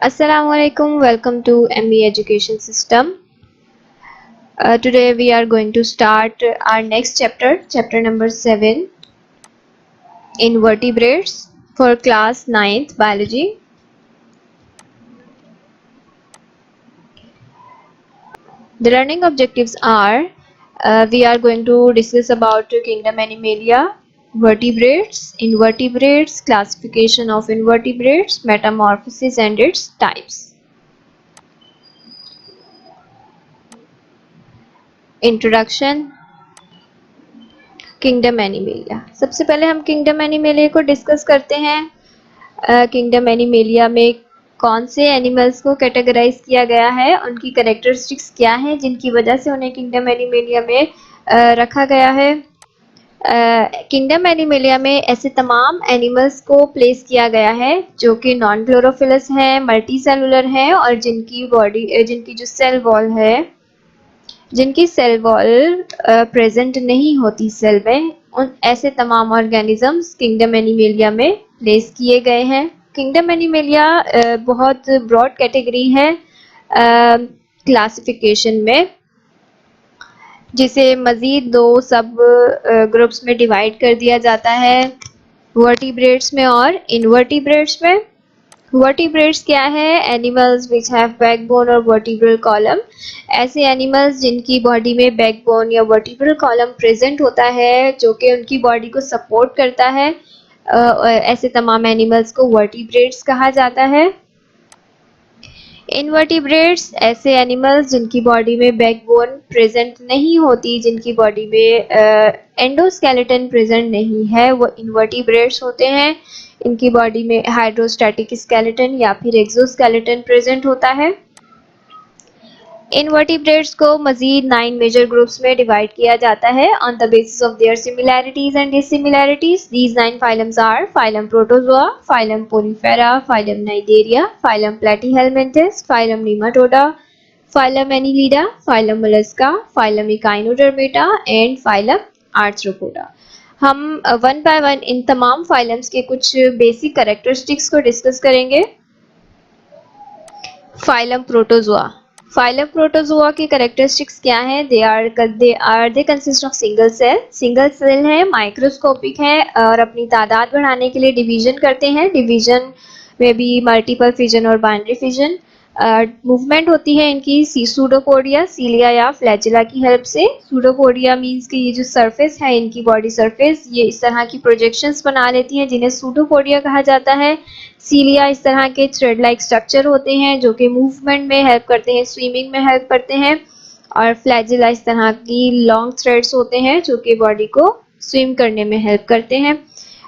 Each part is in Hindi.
Assalamualaikum. Welcome to ME Education System. Today we are going to start our next chapter number 7, Invertebrates, for class 9th biology. The learning objectives are we are going to discuss about kingdom Animalia, vertebrates, invertebrates, classification of invertebrates, metamorphosis and its types. Introduction kingdom animalia. सबसे पहले हम किंगडम एनिमेलिया को डिस्कस करते हैं। किंगडम एनिमेलिया में कौन से एनिमल्स को कैटेगराइज किया गया है, उनकी कैरेक्टरिस्टिक्स क्या हैं जिनकी वजह से उन्हें किंगडम एनिमेलिया में रखा गया है। किंगडम एनिमेलिया में ऐसे तमाम एनिमल्स को प्लेस किया गया है जो कि नॉन क्लोरोफिलस हैं, मल्टी सेलुलर हैं और जिनकी जो सेल वॉल है, जिनकी सेल वॉल प्रेजेंट नहीं होती सेल में, उन ऐसे तमाम ऑर्गेनिजम्स किंगडम एनिमेलिया में प्लेस किए गए हैं। किंगडम एनिमेलिया बहुत ब्रॉड कैटेगरी है क्लासिफिकेशन में, जिसे मज़ीद दो सब ग्रुप्स में डिवाइड कर दिया जाता है, वर्टिब्रेट्स में और इनवर्टिब्रेट्स में। वर्टिब्रेट्स क्या है? एनिमल्स विच हैव बैकबोन और वर्टिब्रल कॉलम। ऐसे एनिमल्स जिनकी बॉडी में बैकबोन या वर्टिब्रल कॉलम प्रेजेंट होता है जो कि उनकी बॉडी को सपोर्ट करता है, ऐसे तमाम एनिमल्स को वर्टिब्रेट्स कहा जाता है। इनवर्टिब्रेट्स ऐसे एनिमल्स जिनकी बॉडी में बैकबोन प्रेजेंट नहीं होती, जिनकी बॉडी में एंडोस्केलेटन प्रेजेंट नहीं है, वो इनवर्टिब्रेट्स होते हैं। इनकी बॉडी में हाइड्रोस्टैटिक स्केलेटन या फिर एक्सोस्केलेटन प्रेजेंट होता है। इनवर्टिब्रेट्स को मजीद 9 मेजर ग्रुप्स में डिवाइड किया जाता है on the basis of their similarities and dissimilarities. These 9 phylums are phylum protozoa, phylum porifera, phylum cnidaria, phylum platyhelminthes, phylum nematoda, phylum annelida, phylum mollusca, phylum echinodermata and phylum arthropoda. हम वन बाय वन इन तमाम फाइलम्स के कुछ बेसिक कैरेक्टरिस्टिक्स को डिस्कस करेंगे। Phylum protozoa. फाइलम प्रोटोजोआ की कैरेक्टरिस्टिक्स क्या है? They consist of single cell है, माइक्रोस्कोपिक है और अपनी तादाद बढ़ाने के लिए डिवीजन करते हैं। डिवीजन में भी मल्टीपल फिजन और बाइनरी फिजन। मूवमेंट होती है इनकी सूडोपोडिया, सीलिया या फ्लैजिला की हेल्प से। सूडोपोडिया मींस कि ये जो सरफेस है इनकी बॉडी सरफेस, ये इस तरह की प्रोजेक्शंस बना लेती हैं जिन्हें सूडोपोडिया कहा जाता है। सीलिया इस तरह के थ्रेड लाइक स्ट्रक्चर होते हैं जो कि मूवमेंट में हेल्प करते हैं, स्विमिंग में हेल्प करते हैं। और फ्लैजिला इस तरह की लॉन्ग थ्रेड्स होते हैं जो कि बॉडी को स्विम करने में हेल्प करते हैं।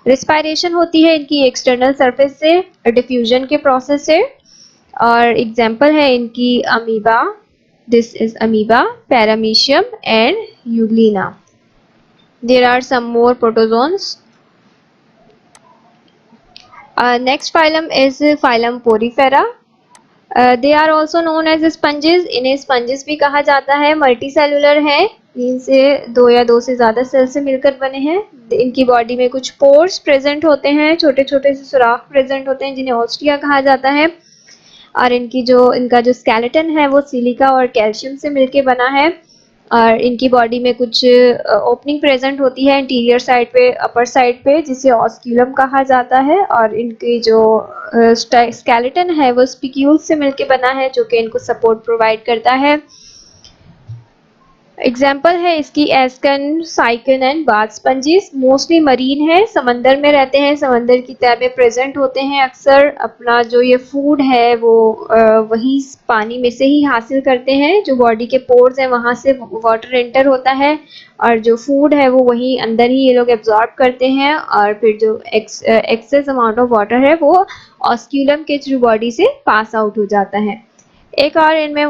रिस्पायरेशन होती है इनकी एक्सटर्नल सरफेस से, डिफ्यूजन के प्रोसेस से। और एग्जाम्पल है इनकी amoeba, this is amoeba, paramecium and euglena. There are some more protozoans. Next phylum is phylum porifera. They are also known as sponges. इन्हें स्पंजेस भी कहा जाता है। मल्टी सेलुलर है, इनसे दो या दो से ज्यादा सेल से मिलकर बने हैं। इनकी बॉडी में कुछ पोर्स प्रेजेंट होते हैं, छोटे छोटे से सुराख प्रेजेंट होते हैं जिन्हें ऑस्टिया कहा जाता है। और इनका जो स्केलेटन है वो सिलिका और कैल्शियम से मिलके बना है। और इनकी बॉडी में कुछ ओपनिंग प्रेजेंट होती है इंटीरियर साइड पे, अपर साइड पे, जिसे ऑस्क्यूलम कहा जाता है। और इनकी जो स्केलेटन है वो स्पिक्यूल से मिलके बना है जो कि इनको सपोर्ट प्रोवाइड करता है। एग्जाम्पल है इसकी Ascon, Sycon and bath sponges. Mostly marine है, समंदर में रहते हैं, समंदर की तह में प्रेजेंट होते हैं। अक्सर अपना जो ये फूड है वो वही पानी में से ही हासिल करते हैं। जो बॉडी के पोर्स हैं वहाँ से वाटर एंटर होता है और जो फूड है वो वही अंदर ही ये लोग एब्जॉर्ब करते हैं। और फिर जो एक्सेस अमाउंट ऑफ वाटर है वो ऑस्क्यूलम के थ्रू बॉडी से पास आउट हो जाता है। एक और इनमें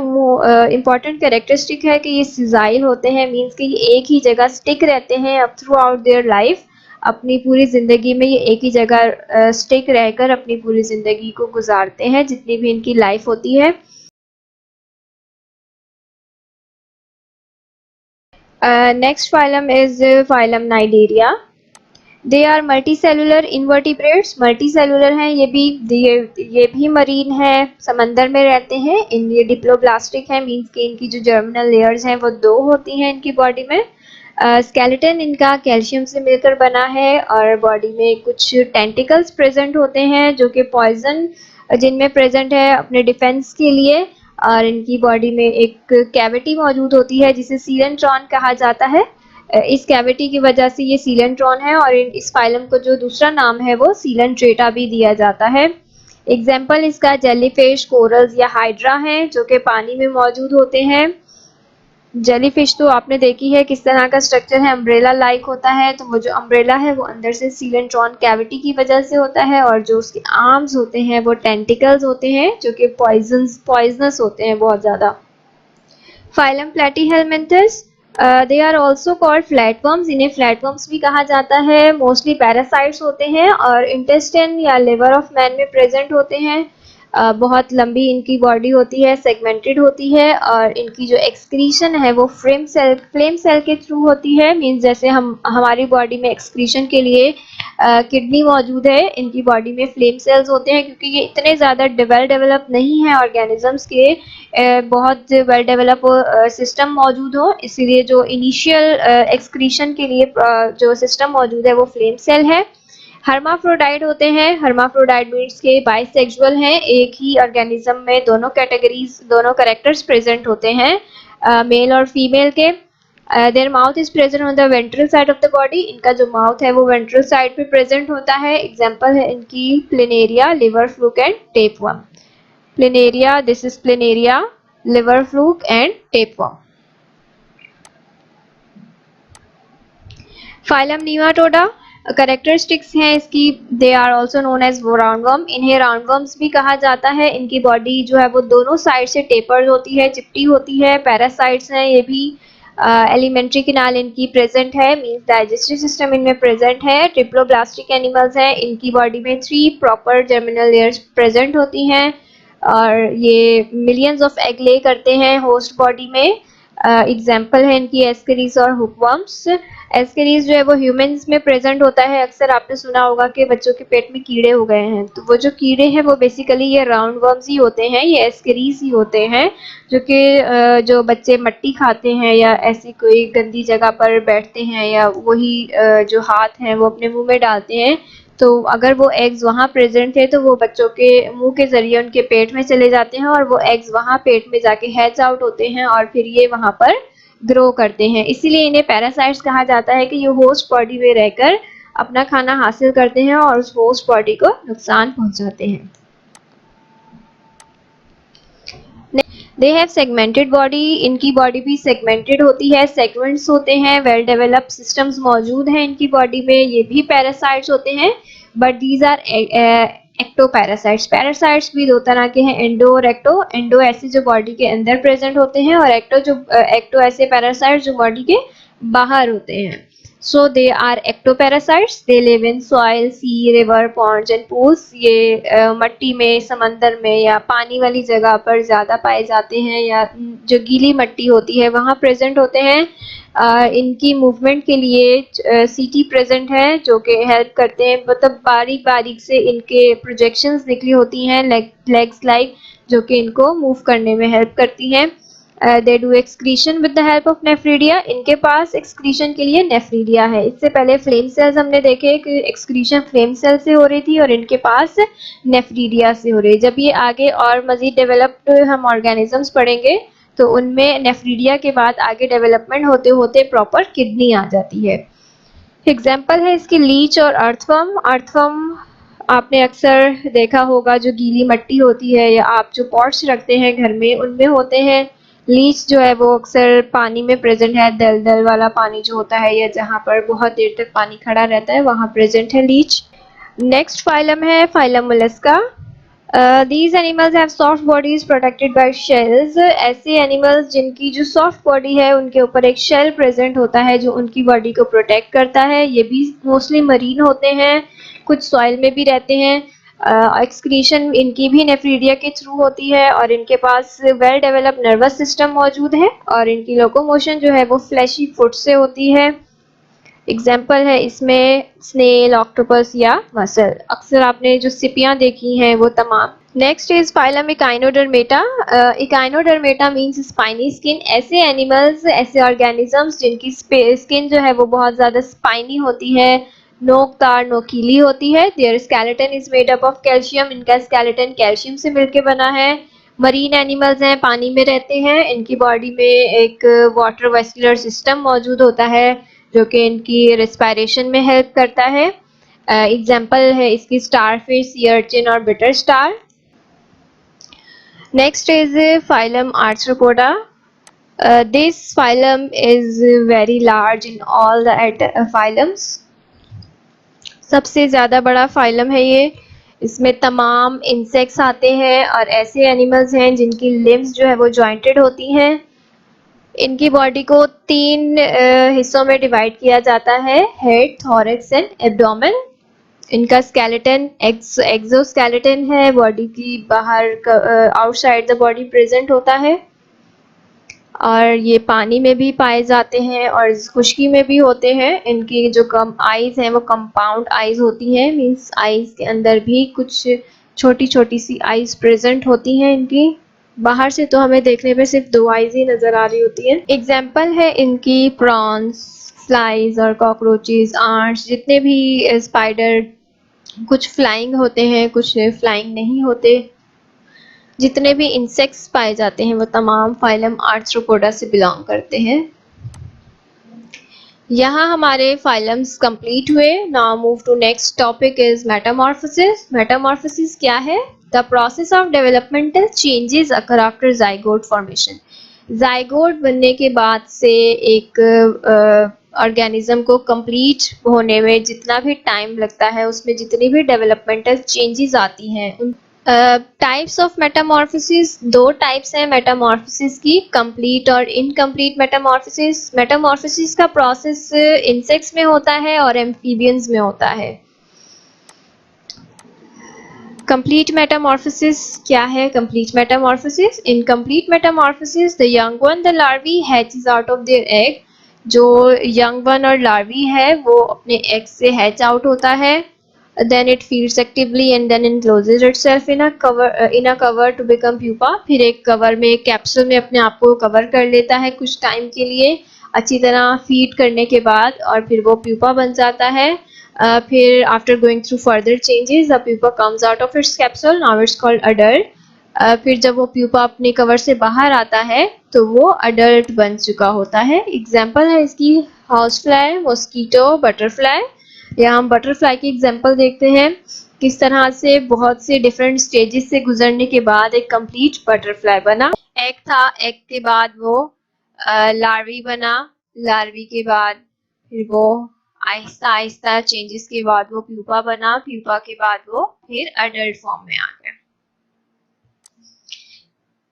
इम्पॉर्टेंट कैरेक्टरिस्टिक है कि ये सिजाइल होते हैं, मींस कि ये एक ही जगह स्टिक रहते हैं अब थ्रू आउट देयर लाइफ। अपनी पूरी ज़िंदगी में ये एक ही जगह स्टिक रहकर अपनी पूरी ज़िंदगी को गुजारते हैं जितनी भी इनकी लाइफ होती है। Next phylum is phylum cnidaria. They are multicellular invertebrates, multicellular हैं ये भी मरीन है, समंदर में रहते हैं। ये डिप्लोब्लास्टिक है, मीन्स कि इनकी जो जर्मिनल लेयर्स हैं वो 2 होती हैं इनकी बॉडी में। स्केलेटन इनका कैल्शियम से मिलकर बना है और बॉडी में कुछ टेंटिकल्स प्रेजेंट होते हैं जो कि पॉइजन जिनमें प्रेजेंट है अपने डिफेंस के लिए। और इनकी बॉडी में एक कैविटी मौजूद होती है जिसे सीलेंट्रॉन कहा जाता है। इस कैविटी की वजह से ये सीलेंट्रॉन है और इस फाइलम को जो दूसरा नाम है वो सीलेंट्रेटा भी दिया जाता है। एग्जाम्पल इसका जेलीफिश, कोरल्स या हाइड्रा हैं जो कि पानी में मौजूद होते हैं। जेलीफिश तो आपने देखी है किस तरह का स्ट्रक्चर है, अम्ब्रेला लाइक होता है। तो वो जो अम्ब्रेला है वो अंदर से सीलेंट्रॉन कैविटी की वजह से होता है और जो उसके आर्म्स होते हैं वो टेंटिकल्स होते हैं जो कि पॉइजनस होते हैं बहुत ज़्यादा। Phylum platyhelminthes, they are also called flatworms, इन्हें फ्लैटवर्म्स भी कहा जाता है। मोस्टली पैरासाइट्स होते हैं और इंटेस्टाइन या लिवर ऑफ मैन में प्रेजेंट होते हैं। बहुत लंबी इनकी बॉडी होती है, सेगमेंटेड होती है और इनकी जो एक्सक्रीशन है वो फ्लेम सेल के थ्रू होती है। मींस जैसे हमारी बॉडी में एक्सक्रीशन के लिए किडनी मौजूद है, इनकी बॉडी में फ्लेम सेल्स होते हैं क्योंकि ये इतने ज़्यादा डेवलप नहीं है ऑर्गेनिजम्स के बहुत वेल डेवलप सिस्टम मौजूद हो, इसीलिए जो इनिशियल एक्सक्रीशन के लिए जो सिस्टम मौजूद है वो फ्लेम सेल है। हर्माफ्रोडाइट होते हैं, हर्माफ्रोडाइट मीन्स के बाइसेक्सुअल हैं, एक ही ऑर्गेनिज्म में दोनों कैरेक्टर्स प्रेजेंट होते हैं मेल और फीमेल के। Their mouth is present on the ventral side of the body, इनका जो माउथ है वो वेंट्रल साइड पे प्रेजेंट होता है। एग्जांपल है इनकी planaria, liver fluke and tapeworm. Planaria, this is planaria, liver fluke and tapeworm. Phylum nematoda, characteristics हैं इसकी, they are also known as roundworm, इन्हें राउंडवर्म्स भी कहा जाता है। इनकी बॉडी जो है वो दोनों साइड से टेपर्ड होती है, चिपटी होती है। पैरासाइट्स हैं ये भी, एलिमेंट्री किनाल इनकी प्रेजेंट है, मींस डाइजेस्टिव सिस्टम इनमें प्रेजेंट है। ट्रिप्लोब्लास्टिक एनिमल्स हैं, इनकी बॉडी में 3 प्रॉपर जर्मिनल लेयर्स प्रेजेंट होती हैं और ये मिलियंस ऑफ एग ले करते हैं होस्ट बॉडी में। एग्जाम्पल है इनकी एस्केरिस और हुकवर्म्स। एस्केरिस जो है वो ह्यूमंस में प्रेजेंट होता है। अक्सर आपने सुना होगा कि बच्चों के पेट में कीड़े हो गए हैं, तो वो जो कीड़े हैं वो बेसिकली ये राउंड वर्म्स ही होते हैं, ये एस्केरिस ही होते हैं जो कि जो बच्चे मट्टी खाते हैं या ऐसी कोई गंदी जगह पर बैठते हैं या वही जो हाथ हैं वो अपने मुंह में डालते हैं, तो अगर वो एग्स वहाँ प्रेजेंट थे तो वो बच्चों के मुंह के जरिए उनके पेट में चले जाते हैं और वो एग्स वहाँ पेट में जाके हैच आउट होते हैं और फिर ये वहाँ पर ग्रो करते हैं। इसीलिए इन्हें पैरासाइट्स कहा जाता है कि ये होस्ट बॉडी में रहकर अपना खाना हासिल करते हैं और उस होस्ट बॉडी को नुकसान पहुंचाते हैं। दे हैव सेगमेंटेड बॉडी, इनकी बॉडी भी सेगमेंटेड होती है, सेगमेंट्स होते हैं, वेल डेवलप्ड सिस्टम्स मौजूद हैं इनकी बॉडी में। ये भी पैरासाइट्स होते हैं but these are ectoparasites. Parasites भी 2 तरह के हैं, एंडो और एक्टो। एंडो ऐसे जो बॉडी के अंदर प्रेजेंट होते हैं और एक्टो ऐसे पैरासाइट्स जो बॉडी के बाहर होते हैं। So they are ectoparasites. They live in soil, sea, river, ponds and pools. ये मट्टी में, समंदर में या पानी वाली जगह पर ज़्यादा पाए जाते हैं या जो गीली मट्टी होती है वहाँ प्रेजेंट होते हैं। इनकी मूवमेंट के लिए सीटी प्रेजेंट है जो कि हेल्प करते हैं, मतलब बारीक बारीक से इनके प्रोजेक्शंस निकली होती हैं लेग्स लाइक, जो कि इनको मूव करने में हेल्प करती हैं। They do excretion with the help of nephridia, इनके पास एक्सक्रीशन के लिए नेफ्रीडिया है। इससे पहले फ्लेम सेल्स हमने देखे कि एक्सक्रीशन फ्लेम सेल से हो रही थी और इनके पास नेफ्रीडिया से हो रही है। जब ये आगे और मजीद डेवलप्ड हम ऑर्गेनिजम्स पढ़ेंगे तो उनमें नेफ्रीडिया के बाद आगे डेवलपमेंट होते होते प्रॉपर किडनी आ जाती है। एग्जाम्पल है इसकी लीच और अर्थवर्म। अर्थवर्म आपने अक्सर देखा होगा, जो गीली मट्टी होती है या आप जो पॉट्स रखते हैं घर में उनमें होते हैं। लीच जो है वो अक्सर पानी में प्रेजेंट है, दलदल वाला पानी जो होता है या जहाँ पर बहुत देर तक पानी खड़ा रहता है वहाँ प्रेजेंट है लीच। नेक्स्ट फाइलम है phylum Mollusca. These animals have soft bodies protected by shells. ऐसे एनिमल्स जिनकी जो सॉफ्ट बॉडी है उनके ऊपर एक शेल प्रेजेंट होता है जो उनकी बॉडी को प्रोटेक्ट करता है। ये भी मोस्टली मरीन होते हैं, कुछ सॉइल में भी रहते हैं। एक्सक्रीशन इनकी भी नेफ्रीडिया के थ्रू होती है और इनके पास वेल डेवलप्ड नर्वस सिस्टम मौजूद है और इनकी लोकोमोशन जो है वो फ्लैशी फुट से होती है। एग्जाम्पल है इसमें स्नेल, ऑक्टोपस या मसल। अक्सर आपने जो सिपियां देखी हैं वो तमाम। Next is phylum echinodermata. Echinodermata means spiny skin. ऐसे एनिमल्स, ऐसे ऑर्गेनिजम्स जिनकी स्किन जो है वो बहुत ज्यादा स्पाइनी होती है, नोकदार, नोकीली होती है। Their skeleton is made up of calcium. इनका स्केलेटन कैल्शियम से मिलकर बना है। मरीन एनिमल्स हैं, पानी में रहते हैं। इनकी बॉडी में एक वाटर वेस्कुलर सिस्टम मौजूद होता है जो कि इनकी रेस्पिरेशन में हेल्प करता है। एग्जाम्पल है इसकी स्टारफिश, सी अर्चिन और bitter star. Next is phylum Arthropoda. This phylum is very large in all the phylums. सबसे ज़्यादा बड़ा फाइलम है ये। इसमें तमाम इंसेक्ट्स आते हैं और ऐसे एनिमल्स हैं जिनकी लिम्स जो है वो जॉइंटेड होती हैं। इनकी बॉडी को 3 हिस्सों में डिवाइड किया जाता है, हेड, थॉरैक्स एंड एब्डोमेन। इनका स्केलेटन एक्सोस्केलेटन है, बॉडी की बाहर आउटसाइड द बॉडी प्रेजेंट होता है। और ये पानी में भी पाए जाते हैं और खुश्की में भी होते हैं। इनकी जो आईज हैं वो कंपाउंड आईज होती हैं, मींस आईज के अंदर भी कुछ छोटी छोटी सी आईज प्रेजेंट होती हैं इनकी। बाहर से तो हमें देखने पे सिर्फ 2 आईज ही नजर आ रही होती हैं। एग्जाम्पल है इनकी प्रॉन्स, फ्लाइज और कॉकरोचेस, आंट्स, जितने भी स्पाइडर, कुछ फ्लाइंग होते हैं, कुछ फ्लाइंग नहीं होते। जितने भी इंसेक्ट्स पाए जाते हैं वो तमाम फाइलम आर्थ्रोपोडा से बिलोंग करते हैं। यहाँ हमारे फाइलम्स कंप्लीट हुए। Now move to next topic is metamorphosis. Metamorphosis क्या है? The process of developmental changes occur after zygote formation. Zygote बनने के बाद से एक ऑर्गेनिज्म को कंप्लीट होने में जितना भी टाइम लगता है, उसमें जितनी भी डेवलपमेंटल चेंजेस आती हैं, उन टाइप्स ऑफ मेटामॉर्फोसिस, 2 टाइप्स हैं मेटामॉर्फोसिस की, कंप्लीट और इनकम्प्लीट मेटामॉर्फोसिस। मेटामॉर्फोसिस का प्रोसेस इंसेक्ट्स में होता है और एम्फीबियंस में होता है। कंप्लीट मेटामॉर्फोसिस क्या है? Complete Metamorphosis, incomplete Metamorphosis, the young one, the larvae hatches out of their egg. जो यंग वन और लार्वी है वो अपने एग से हैच आउट होता है। Then it feeds actively and then encloses itself in a cover to become pupa. फिर एक कवर में, एक कैप्सूल में अपने आप को कवर कर लेता है कुछ टाइम के लिए अच्छी तरह फीड करने के बाद, और फिर वो प्यूपा बन जाता है। फिर after going through further changes the pupa comes out of its capsule, now it's called adult. फिर जब वो प्यूपा अपने कवर से बाहर आता है तो वो अडल्ट बन चुका होता है। एग्जाम्पल है इसकी हाउस फ्लाई, मॉस्किटो, बटरफ्लाई। यहाँ हम बटरफ्लाई की एग्जांपल देखते हैं, किस तरह से बहुत से डिफरेंट स्टेजेस से गुजरने के बाद एक कंप्लीट बटरफ्लाई बना। एग था, एग के बाद वो लार्वी बना, लार्वी के बाद फिर वो आहिस्ता आहिस्ता चेंजेस के बाद वो प्यूपा बना, प्यूपा के बाद वो फिर अडल्ट फॉर्म में आ गया।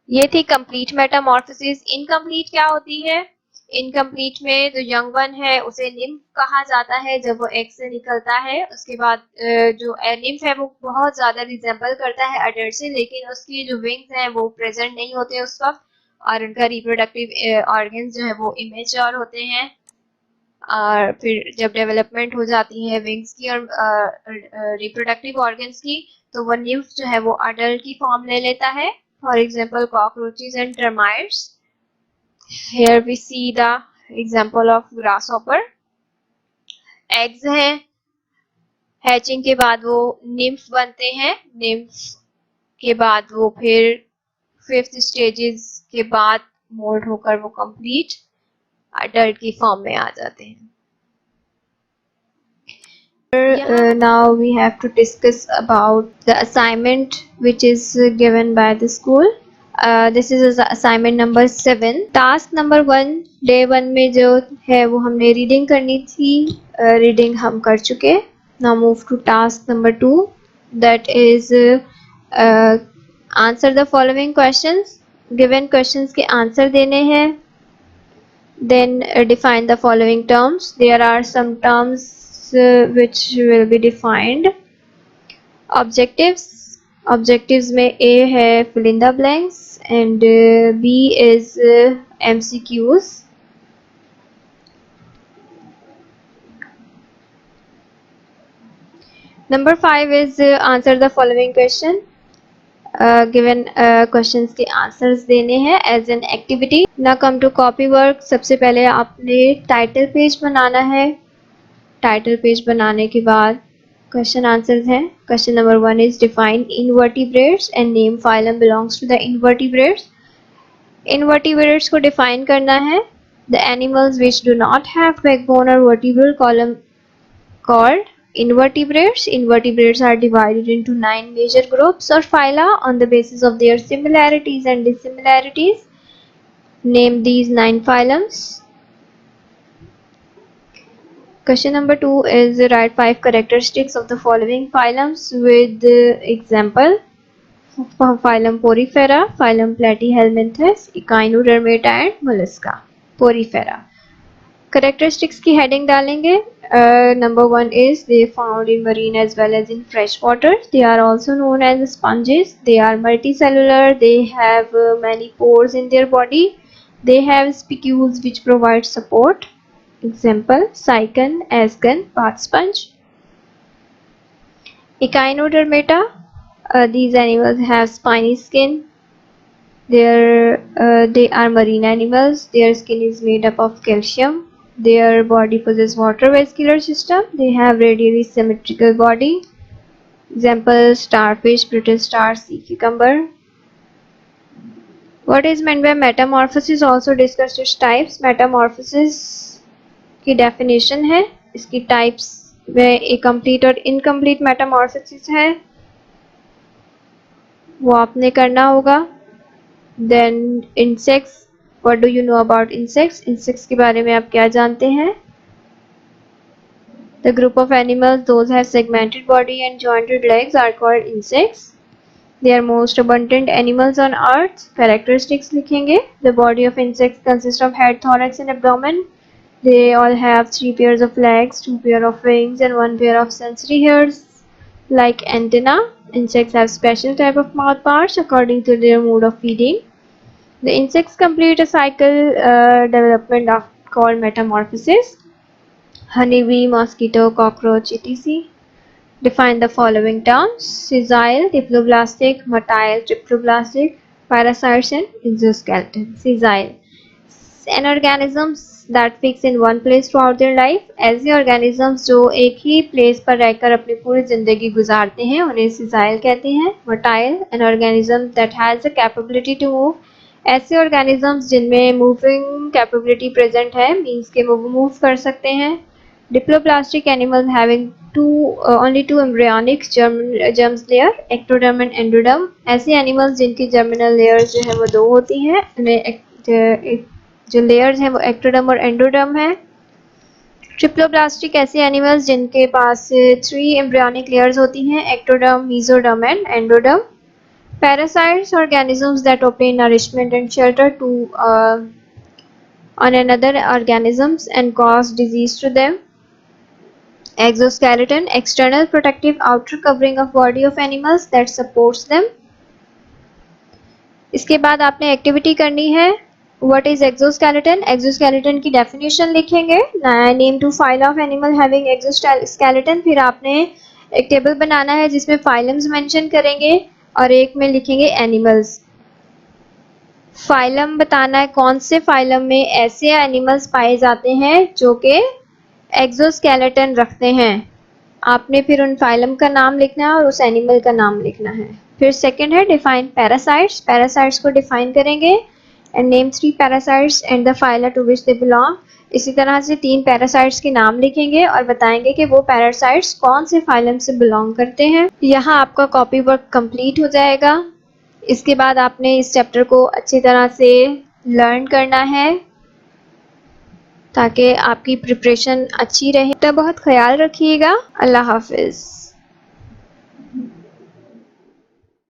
ये थी कंप्लीट मेटामॉर्फोसिस। इनकम्प्लीट क्या होती है? इनकम्प्लीट में जो यंग वन है उसे निम्फ कहा जाता है। जब वो एग से निकलता है उसके बाद जो निम्फ है वो बहुत ज्यादा रिजेंबल करता है अडल्ट से, लेकिन उसकी जो विंग्स हैं वो प्रेजेंट नहीं होते उस वक्त, और उनका रिप्रोडक्टिव ऑर्गन्स जो है वो इमेच्योर होते हैं। और फिर जब डेवलपमेंट हो जाती है विंग्स की और रिप्रोडक्टिव ऑर्गन्स की, तो वो निम्फ जो है वो अडल्ट की फॉर्म ले लेता है। For example cockroaches and termites. Here we see the example of grasshopper. Eggs हैं, हैचिंग के बाद वो निम्फ बनते हैं, निम्फ के बाद वो फिर 5th स्टेजेस के बाद मोल्ड होकर वो कंप्लीट अडल्ट की फॉर्म में आ जाते हैं। Now we have to discuss about the assignment which is given by the school. This is assignment number 7. Task number 1, day 1 में जो है वो हमने रीडिंग करनी थी, रीडिंग हम कर चुके। Now move to task number 2, that is answer the following questions. Given questions के आंसर देने हैं। Then define the following terms. There are some terms which will be defined. Objectives में A है fill in the blanks and B is MCQs. Number 5 is answer the following question. Given questions के आंसर्स देने हैं एज एन एक्टिविटी. ना कम टू कॉपी वर्क. सबसे पहले आपने टाइटल पेज बनाना है. टाइटल पेज बनाने के बाद क्वेश्चन आंसर्स हैं. Question number 1 is define invertebrates and name phylum belongs to the invertebrates. Invertebrates को डिफाइन करना है. The animals which do not have backbone और vertebral column called invertebrates. Invertebrates are divided into 9 major groups or phyla on the basis of their similarities and dissimilarities. Name these 9 phylums. Question number 2 is write 5 characteristics of the following phylums with example. Phylum Porifera, phylum Platyhelminthes, Echinodermata and Mollusca. Porifera. Characteristics की heading डालेंगे. Number 1 is they found in marine as well as in fresh water. They are also known as sponges. They are multicellular. They have many pores in their body. They have spicules which provide support. Example: Cycon, Ascan, bath sponge. Echinodermata. These animals have spiny skin. They are marine animals. Their skin is made up of calcium. Their body possesses water vascular system. They have radially symmetrical body. Example: starfish, British star, sea cucumber. What is meant by metamorphosis? Also discussed its types. Metamorphosis की definition है. इसकी types में एक complete और incomplete metamorphosis है, वो आपने करना होगा. Then insects. What do you know about insects? Insects के बारे में आप क्या जानते हैं? The group of animals those have segmented body and jointed legs are called insects. They are most abundant animals on earth. Characteristics लिखेंगे. The body of insects consists of head, thorax and abdomen. They all have 3 pairs of legs, 2 pairs of wings and 1 pair of sensory hairs like antenna. Insects have special type of mouth parts according to their mode of feeding. The insects complete a cycle development of called metamorphosis. Honeybee, mosquito, cockroach, etc. Define the following terms: sessile, diploblastic, motile, triploblastic, parasites and exoskeleton. Sessile, an organisms that fix in one place throughout their life. ऐसे organisms जो एक ही place पर रहकर अपनी पूरी जिंदगी गुजारते हैं उन्हें sessile कहते हैं. Motile, an organism that has the capability to move. ऐसे organisms जिनमें moving capability present है, means के मूव कर सकते हैं. Diploblastic animals having only two embryonic germs layer, ectoderm and endoderm. ऐसे animals जिनकी germinal layers जो है वो 2 होती हैं, उन्हें जो layers हैं वो ectoderm और endoderm है. Triploblastic ऐसे animals जिनके पास 3 embryonic layers होती हैं, ectoderm, mesoderm and endoderm. Parasites, organisms that obtain nourishment and shelter on another organisms and cause disease to them. Exoskeleton, external protective outer covering of body of animals that supports them. इसके बाद आपने एक्टिविटी करनी है. What is exoskeleton? Exoskeleton की definition लिखेंगे. Name 2 phyla of animal having exoskeleton. फिर आपने एक टेबल बनाना है जिसमें phylums मेंशन करेंगे और एक में लिखेंगे एनिमल्स. फाइलम बताना है कौन से फाइलम में ऐसे एनिमल्स पाए जाते हैं जो कि एक्सोस्केलेटन रखते हैं. आपने फिर उन फाइलम का नाम लिखना है और उस एनिमल का नाम लिखना है. फिर सेकंड है डिफाइन पैरासाइट्स. पैरासाइट्स को डिफाइन करेंगे and name 3 parasites and the phyla to which they belong. इसी तरह से 3 पैरासाइट्स के नाम लिखेंगे और बताएंगे कि वो पैरासाइट्स कौन से फाइलम से बिलोंग करते हैं. यहाँ आपका कॉपी वर्क कंप्लीट हो जाएगा. इसके बाद आपने इस चैप्टर को अच्छी तरह से लर्न करना है ताकि आपकी प्रिपरेशन अच्छी रहे. तो बहुत ख्याल रखिएगा. अल्लाह हाफिज़.